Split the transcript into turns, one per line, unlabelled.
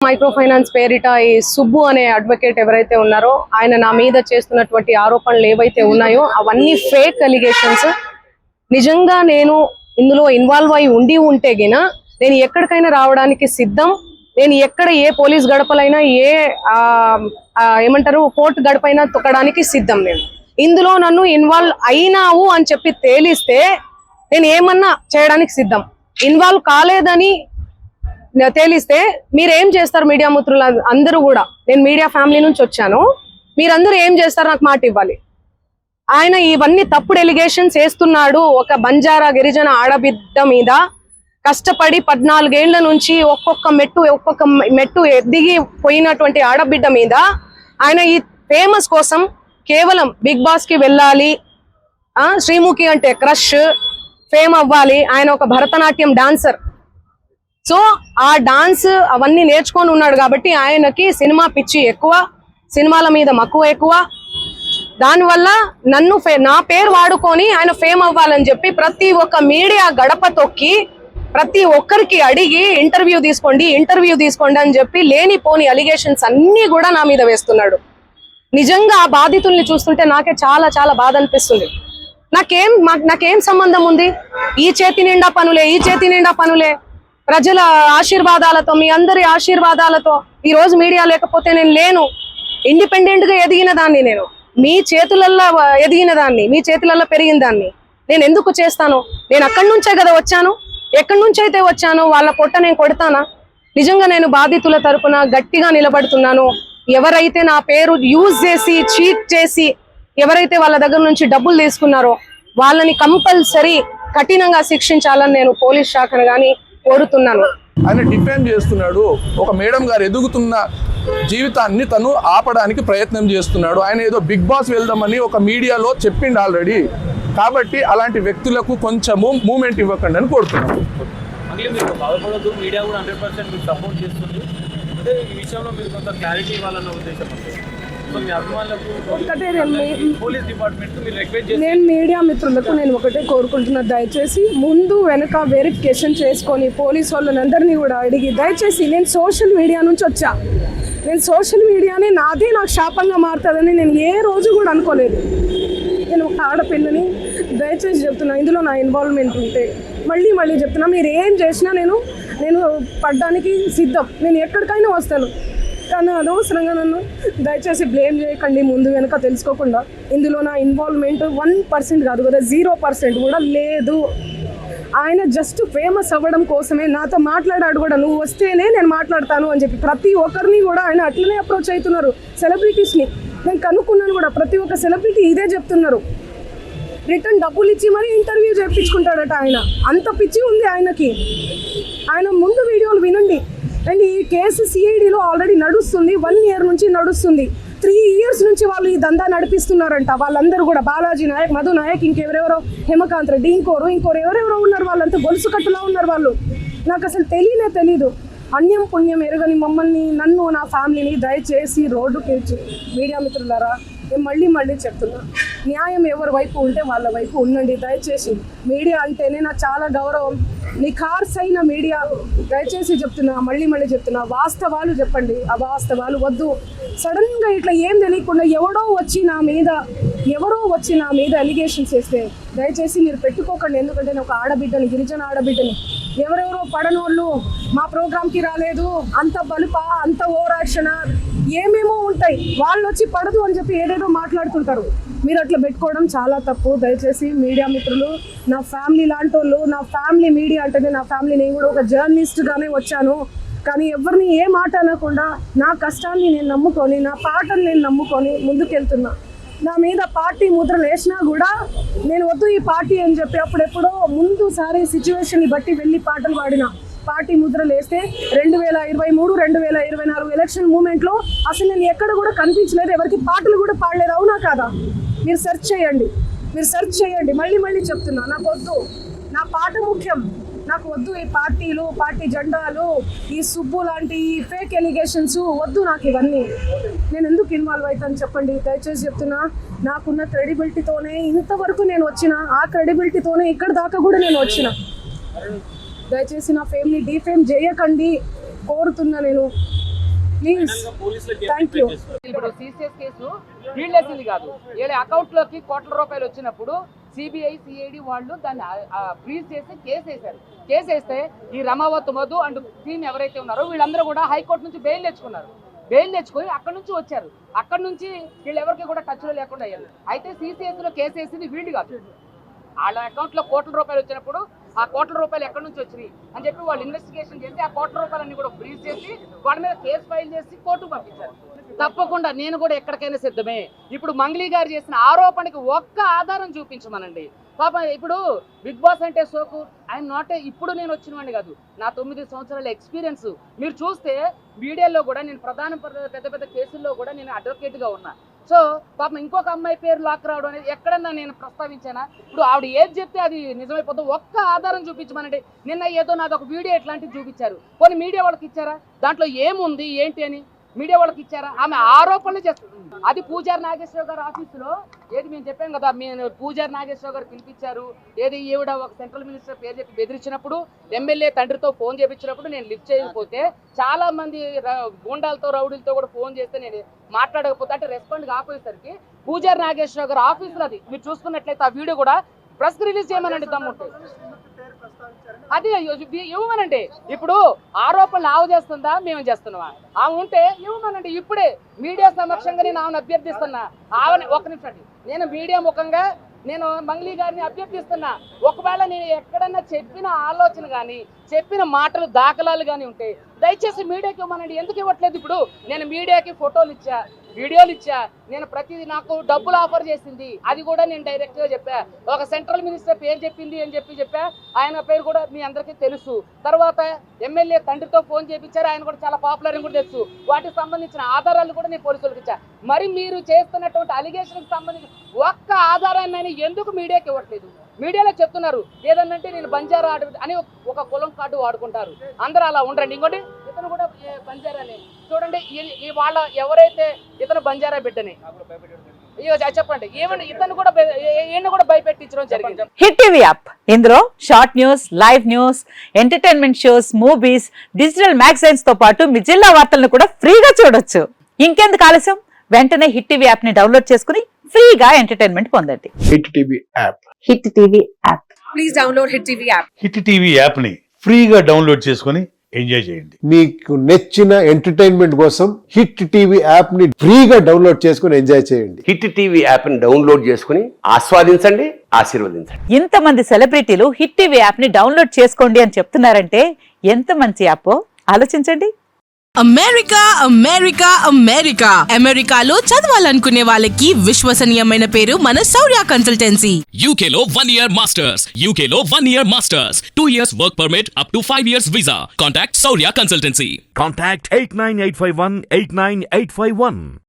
Micro finance పేరిట ఈ సుబ్బు అనే అడ్వకేట్ ఎవరైతే ఉన్నారో ఆయన నా మీద చేస్తున్నటువంటి ఆరోపణలు ఏవైతే ఉన్నాయో అవన్నీ ఫేక్ అలిగేషన్స్. నిజంగా నేను ఇందులో ఇన్వాల్వ్ అయి ఉంటే గిన నేను ఎక్కడికైనా రావడానికి సిద్ధం. నేను ఎక్కడ ఏ పోలీస్ గడపలైనా ఏ ఏమంటారు కోర్టు గడపైనా తొక్కడానికి సిద్ధం. నేను ఇందులో నన్ను ఇన్వాల్వ్ అయినావు అని చెప్పి తేలిస్తే నేను ఏమన్నా చేయడానికి సిద్ధం. ఇన్వాల్వ్ కాలేదని తేలిస్తే మీరేం చేస్తారు? మీడియా మిత్రులు అందరూ కూడా, నేను మీడియా ఫ్యామిలీ నుంచి వచ్చాను, మీరందరూ ఏం చేస్తారు? నాకు మాట ఇవ్వాలి. ఆయన ఇవన్నీ తప్పుడు ఎలిగేషన్స్ వేస్తున్నాడు. ఒక బంజారా గిరిజన ఆడబిడ్డ మీద కష్టపడి 14 ఏళ్ల నుంచి ఒక్కొక్క మెట్టు ఎదిగి పోయినటువంటి ఆడబిడ్డ మీద ఆయన ఈ ఫేమస్ కోసం కేవలం బిగ్ బాస్ కి వెళ్ళాలి, శ్రీముఖి అంటే క్రష్, ఫేమ్ అవ్వాలి. ఆయన ఒక భరతనాట్యం డాన్సర్. సో ఆ డాన్స్ అవన్నీ నేర్చుకొని ఉన్నాడు కాబట్టి ఆయనకి సినిమా పిచ్చి ఎక్కువ, సినిమాల మీద మక్కువ ఎక్కువ. దానివల్ల నా పేరు వాడుకొని ఆయన ఫేమ్ అవ్వాలని చెప్పి ప్రతి ఒక్క మీడియా గడప తొక్కి ప్రతి ఒక్కరికి అడిగి ఇంటర్వ్యూ తీసుకోండి అని చెప్పి లేనిపోని అలిగేషన్స్ అన్ని కూడా నా మీద వేస్తున్నాడు. నిజంగా ఆ బాధితుల్ని చూస్తుంటే నాకే చాలా చాలా బాధ అనిపిస్తుంది. నాకేం సంబంధం ఉంది? ఈ చేతి నిండా పనులే ప్రజల ఆశీర్వాదాలతో, మీ అందరి ఆశీర్వాదాలతో ఈ రోజు మీడియా లేకపోతే నేను లేను. ఇండిపెండెంట్ గా ఎదిగిన దాన్ని, నేను మీ చేతులల్లో ఎదిగిన దాన్ని, మీ చేతులలో పెరిగిన దాన్ని నేను ఎందుకు చేస్తాను? నేను అక్కడి నుంచే కదా వచ్చాను. ఎక్కడి నుంచి అయితే వచ్చానో వాళ్ళ పొట్ట నేను కొడతానా? నిజంగా నేను బాధితుల తరపున గట్టిగా నిలబడుతున్నాను. ఎవరైతే నా పేరు యూజ్ చేసి చీట్ చేసి ఎవరైతే వాళ్ళ దగ్గర నుంచి డబ్బులు తీసుకున్నారో వాళ్ళని కంపల్సరీ కఠినంగా శిక్షించాలని నేను పోలీస్ శాఖను కానీ కోరుతున్నాను.
ఆయన డిఫెండ్ చేస్తున్నాడు. ఒక మేడం గారు ఎదుగుతున్న జీవితాన్ని తను ఆపడానికి ప్రయత్నం చేస్తున్నాడు. ఆయన ఏదో బిగ్ బాస్ వెళ్దామని ఒక మీడియాలో చెప్పిండు ఆల్రెడీ. కాబట్టి అలాంటి వ్యక్తులకు కొంచెము మూమెంట్ ఇవ్వకండి అని కోరుతున్నాను.
మీడియా కూడా 100% మీకు సపోర్ట్ చేస్తుంది. అంటే ఈ విషయంలో మీరు కొంత క్లారిటీ ఇవ్వాలన్న ఉద్దేశం.
నేను మీడియా మిత్రులకు నేను ఒకటే కోరుకుంటున్నా, దయచేసి ముందు వెనక వెరిఫికేషన్ చేసుకొని పోలీసు వాళ్ళందరినీ కూడా అడిగి, దయచేసి నేను సోషల్ మీడియా నుంచి వచ్చా, నేను సోషల్ మీడియానే నాకు శాపంగా మారుతుందని నేను ఏ రోజు కూడా అనుకోలేదు. నేను ఒక ఆడపిల్లని దయచేసి చెప్తున్నా, ఇందులో నా ఇన్వాల్వ్మెంట్ ఉంటే మళ్ళీ చెప్తున్నా, మీరు ఏం చేసినా నేను పడ్డానికి సిద్ధం. నేను ఎక్కడికైనా వస్తాను, కానీ అనవసరంగా నన్ను దయచేసి బ్లేమ్ చేయకండి. ముందు వెనక తెలుసుకోకుండా ఇందులో నా ఇన్వాల్వ్మెంట్ 1% కాదు కదా, 0% కూడా లేదు. ఆయన జస్ట్ ఫేమస్ అవ్వడం కోసమే నాతో మాట్లాడాడు కూడా. నువ్వు వస్తేనే నేను మాట్లాడతాను అని చెప్పి ప్రతి ఒక్కరిని కూడా ఆయన అట్లనే అప్రోచ్ అవుతున్నారు. సెలబ్రిటీస్ని నేను కనుక్కున్నాను కూడా, ప్రతి ఒక్క సెలబ్రిటీ ఇదే చెప్తున్నారు. రిటర్న్ డబ్బులు ఇచ్చి మరీ ఇంటర్వ్యూ చేయించుకుంటాడట ఆయన. అంత పిచ్చి ఉంది ఆయనకి. ఆయన ముందు వీడియోలు వినండి. అండ్ ఈ కేసు సిఐడిలో ఆల్రెడీ నడుస్తుంది, 1 year నుంచి నడుస్తుంది. 3 years నుంచి వాళ్ళు ఈ దందా నడిపిస్తున్నారంట. వాళ్ళందరూ కూడా బాలాజీ నాయక్, మధు నాయక్, ఇంకెవరెవరో హేమకాంత్ రెడ్డి, ఇంకోరు ఎవరెవరో ఉన్నారు. వాళ్ళంతా గొలుసు కట్టులా ఉన్నారు వాళ్ళు. నాకు అసలు తెలీదు. అన్యం పుణ్యం ఎరగని మమ్మల్ని, నన్ను, నా ఫ్యామిలీని దయచేసి రోడ్డుకి మీడియా మిత్రులారా నేను మళ్ళీ చెప్తున్నా, న్యాయం ఎవరి వైపు ఉంటే వాళ్ళ వైపు ఉండండి. దయచేసి మీడియా అంటేనే నాకు చాలా గౌరవం. నిఖార్సైన మీడియా, దయచేసి చెప్తున్నా, మళ్ళీ చెప్తున్నా, వాస్తవాలు చెప్పండి, అవాస్తవాలు వద్దు. సడన్గా ఇట్లా ఏం తెలియకుండా ఎవరో వచ్చి నా మీద అలిగేషన్స్ వేస్తే దయచేసి మీరు పెట్టుకోకండి. ఎందుకంటే నేను ఒక ఆడబిడ్డని, గిరిజన ఆడబిడ్డని. ఎవరెవరో పడనోళ్ళు మా ప్రోగ్రామ్కి రాలేదు, అంత బలుపా, అంత ఓవర్ యాక్షన్, ఏమేమో ఉంటాయి. వాళ్ళు వచ్చి పడదు అని చెప్పి ఏదేదో మాట్లాడుతుంటారు. మీరు అట్లా పెట్టుకోవడం చాలా తప్పు. దయచేసి మీడియా మిత్రులు, నా ఫ్యామిలీ లాంటి వాళ్ళు, నా ఫ్యామిలీ మీడియా అంటేనే నా ఫ్యామిలీ. నేను కూడా ఒక జర్నలిస్ట్గానే వచ్చాను, కానీ ఎవరిని ఏ మాట అనకుండా నా కష్టాన్ని నేను నమ్ముకొని, నా పాటలు నేను నమ్ముకొని ముందుకెళ్తున్నా. నా మీద పార్టీ ముద్రలు వేసినా కూడా నేను వద్దు ఈ పార్టీ అని చెప్పి అప్పుడెప్పుడో ముందుసారి సిచ్యువేషన్ని బట్టి వెళ్ళి పాటలు పాడిన. పార్టీ ముద్రలు వేస్తే 2023, 2024 ఎలక్షన్ మూమెంట్లో అసలు నేను ఎక్కడ కూడా కనిపించలేదు, ఎవరికి పాటలు కూడా పాడలేదు. అవునా కాదా? మీరు సెర్చ్ చేయండి. మళ్ళీ చెప్తున్నా, నాకు వద్దు, నా పాట ముఖ్యం. నాకు వద్దు ఈ పార్టీలు, పార్టీ జెండాలు, ఈ సుబ్బు లాంటి ఈ ఫేక్ ఎలిగేషన్స్ వద్దు నాకు ఇవన్నీ. నేను ఎందుకు ఇన్వాల్వ్ అవుతాను చెప్పండి? దయచేసి చెప్తున్నా, నాకున్న క్రెడిబిలిటీతోనే ఇంతవరకు నేను వచ్చిన, ఆ క్రెడిబిలిటీతోనే ఇక్కడ దాకా కూడా నేను వచ్చిన. దయచేసి నా ఫేమ్ని డిఫేమ్ చేయకండి కోరుతున్నా. నేను ప్లీజ్
పోలీసులకి
థ్యాంక్ యూ.
ఇప్పుడు సిసిఎస్ కేసు ఫీల్డ్ వేసింది కాదు, వీళ్ళ అకౌంట్ లోకి కోట్ల రూపాయలు వచ్చినప్పుడు సిబిఐ సిఐడి వాళ్ళు దాన్ని ఫ్రీజ్ చేసి కేసు వేశారు. కేసు వేస్తే ఈ రమావత్ మధు అండ్ టీమ్ ఎవరైతే ఉన్నారో వీళ్ళందరూ కూడా హైకోర్టు నుంచి బెయిల్ తెచ్చుకున్నారు. బెయిల్ తెచ్చుకొని అక్కడ నుంచి వచ్చారు. అక్కడ నుంచి వీళ్ళు ఎవరికి కూడా టచ్ లో లేకుండా అయ్యారు. అయితే సిసిఎస్ లో కేసు వేసింది వీళ్ళు కాదు. వాళ్ళ అకౌంట్ లో కోట్ల రూపాయలు వచ్చినప్పుడు ఆ కోట్ల రూపాయలు ఎక్కడి నుంచి వచ్చినాయి అని చెప్పి వాళ్ళు ఇన్వెస్టిగేషన్ చేసి ఆ కోట్ల రూపాయలన్నీ కూడా ఫ్రీజ్ చేసి వాళ్ళ మీద కేసు ఫైల్ చేసి కోర్టుకు పంపించారు. తప్పకుండా నేను కూడా ఎక్కడికైనా సిద్ధమే. ఇప్పుడు మంగ్లీ గారు చేసిన ఆరోపణకి ఒక్క ఆధారం చూపించమనండి. పాప ఇప్పుడు బిగ్ బాస్ అంటే సోకు ఐఎమ్ నాట్ ఇప్పుడు నేను వచ్చిన వాడిని కాదు, నా 9 సంవత్సరాల ఎక్స్పీరియన్స్ మీరు చూస్తే మీడియాలో కూడా నేను పెద్ద పెద్ద కేసుల్లో కూడా నేను అడ్వకేట్గా ఉన్నా. సో పాపం ఇంకొక అమ్మాయి పేరు లాక్ రావడం అనేది ఎక్కడన్నా నేను ప్రస్తావించానా? ఇప్పుడు ఆవిడ ఏది చెప్తే అది నిజమైపోతుంది. ఒక్క ఆధారం చూపించమనండి. నిన్న ఏదో నాది ఒక వీడియో ఎట్లాంటివి చూపించారు, కొన్ని మీడియా వాళ్ళకి ఇచ్చారా? దాంట్లో ఏముంది ఏంటి అని మీడియా వాళ్ళకి ఇచ్చారా? ఆమె ఆరోపణలు చేస్తుంది. అది పూజారి నాగేశ్వరరావు గారు ఆఫీసులో ఏది మేము చెప్పాం కదా, మేము పూజారి నాగేశ్వరరావు గారు పిలిపించారు. ఏది ఈవిడ ఒక సెంట్రల్ మినిస్టర్ పేరు చెప్పి బెదిరించినప్పుడు ఎమ్మెల్యే తండ్రితో ఫోన్ చేయించినప్పుడు నేను లిఫ్ట్ చేయకపోతే చాలా మంది గూండాలతో రౌడీలతో కూడా ఫోన్ చేస్తే నేను మాట్లాడకపోతే అంటే రెస్పాండ్ కాకపోయేసరికి పూజారి నాగేశ్వరరావు గారు ఆఫీసులో అది మీరు చూసుకున్నట్లయితే ఆ వీడియో కూడా ప్రెస్ రిలీజ్ చేయమనండి దమ్ముంటే అది ఇవ్వమనండి. ఇప్పుడు ఆరోపణలు ఆవు చేస్తుందా మేము చేస్తున్నావా? ఆమె ఉంటే ఇవ్వమనండి. ఇప్పుడే మీడియా సమక్షంగా నేను ఆమెను అభ్యర్థిస్తున్నా. ఆమె ఒక నిమిషం నేను మీడియా ముఖంగా నేను మంగ్లీ గారిని అభ్యర్థిస్తున్నా. ఒకవేళ నేను ఎక్కడన్నా చెప్పిన ఆలోచన కానీ చెప్పిన మాటలు దాఖలాలు కానీ ఉంటే దయచేసి మీడియాకి ఇవ్వమనండి. ఎందుకు ఇవ్వట్లేదు? ఇప్పుడు నేను మీడియాకి ఫోటోలు ఇచ్చా, వీడియోలు ఇచ్చా, నేను ప్రతిదీ నాకు డబ్బులు ఆఫర్ చేసింది అది కూడా నేను డైరెక్ట్గా చెప్పా. ఒక సెంట్రల్ మినిస్టర్ పేరు చెప్పింది అని చెప్పా, ఆయన పేరు కూడా మీ అందరికీ తెలుసు. తర్వాత ఎమ్మెల్యే తండ్రితో ఫోన్ చేయించారు, ఆయన కూడా చాలా పాపులర్ అని కూడా తెలుసు. వాటికి సంబంధించిన ఆధారాలు కూడా నేను పోలీసులకు ఇచ్చా. మరి మీరు చేస్తున్నటువంటి అలిగేషన్కి సంబంధించి ఒక్క ఆధారాన్ని ఎందుకు మీడియాకి ఇవ్వట్లేదు? మీడియాలో చెప్తున్నారు ఏదన్నంటే నేను బంజారా అని ఒక కులం కార్డు వాడుకుంటారు. అందరూ అలా ఉండరండి. ఇంకోటి ఇతను కూడా బంజారానే చూడండి. వాళ్ళ ఎవరైతే ఇతను బంజారా బిడ్డని చెప్పండి, ఏమన్నా ఇతను కూడా ఈయన కూడా భయపెట్టించడం జరిగింది.
హిట్ టీవీ యాప్ ఇందులో short news, live news, entertainment shows, movies, digital magazines తో పాటు మీ జిల్లా వార్తలను కూడా ఫ్రీగా చూడొచ్చు. ఇంకెందుకు ఆలస్యం, వెంటనే హిట్ టీవీ యాప్ ని డౌన్లోడ్ చేసుకుని ఫ్రీగా ఎంటర్టైన్మెంట్ పొందండి.
Hit TV app.
Hit TV app.
Please download hit TV app.
Hit TV app ని ఫ్రీగా డౌన్లోడ్ చేసుకొని ఎంజాయ్ చేయండి.
మీకు నచ్చిన ఎంటర్టైన్మెంట్ కోసం హిట్ టీవీ యాప్ ని ఫ్రీగా డౌన్లోడ్ చేసుకొని ఎంజాయ్ చేయండి.
హిట్ టీవీ యాప్ ని డౌన్లోడ్ చేసుకుని ఆస్వాదించండి, ఆశీర్వదించండి.
ఇంతమంది సెలబ్రిటీలు హిట్ టీవీ యాప్ ని డౌన్లోడ్ చేసుకోండి అని చెప్తున్నారంటే ఎంత మంచి యాప్ ఆలోచించండి.
అమెరికా అమెరికా అమెరికా అమెరికాలో చదవాలనుకునే వాళ్ళకి విశ్వసనీయమైన పేరు మన శౌర్య కన్సల్టెన్సీ.
UK లో 1 year masters, UK లో 1 year masters, 2 years work permit up to 5 years visa. Contact Saurya Consultancy.
Contact 89851 89851.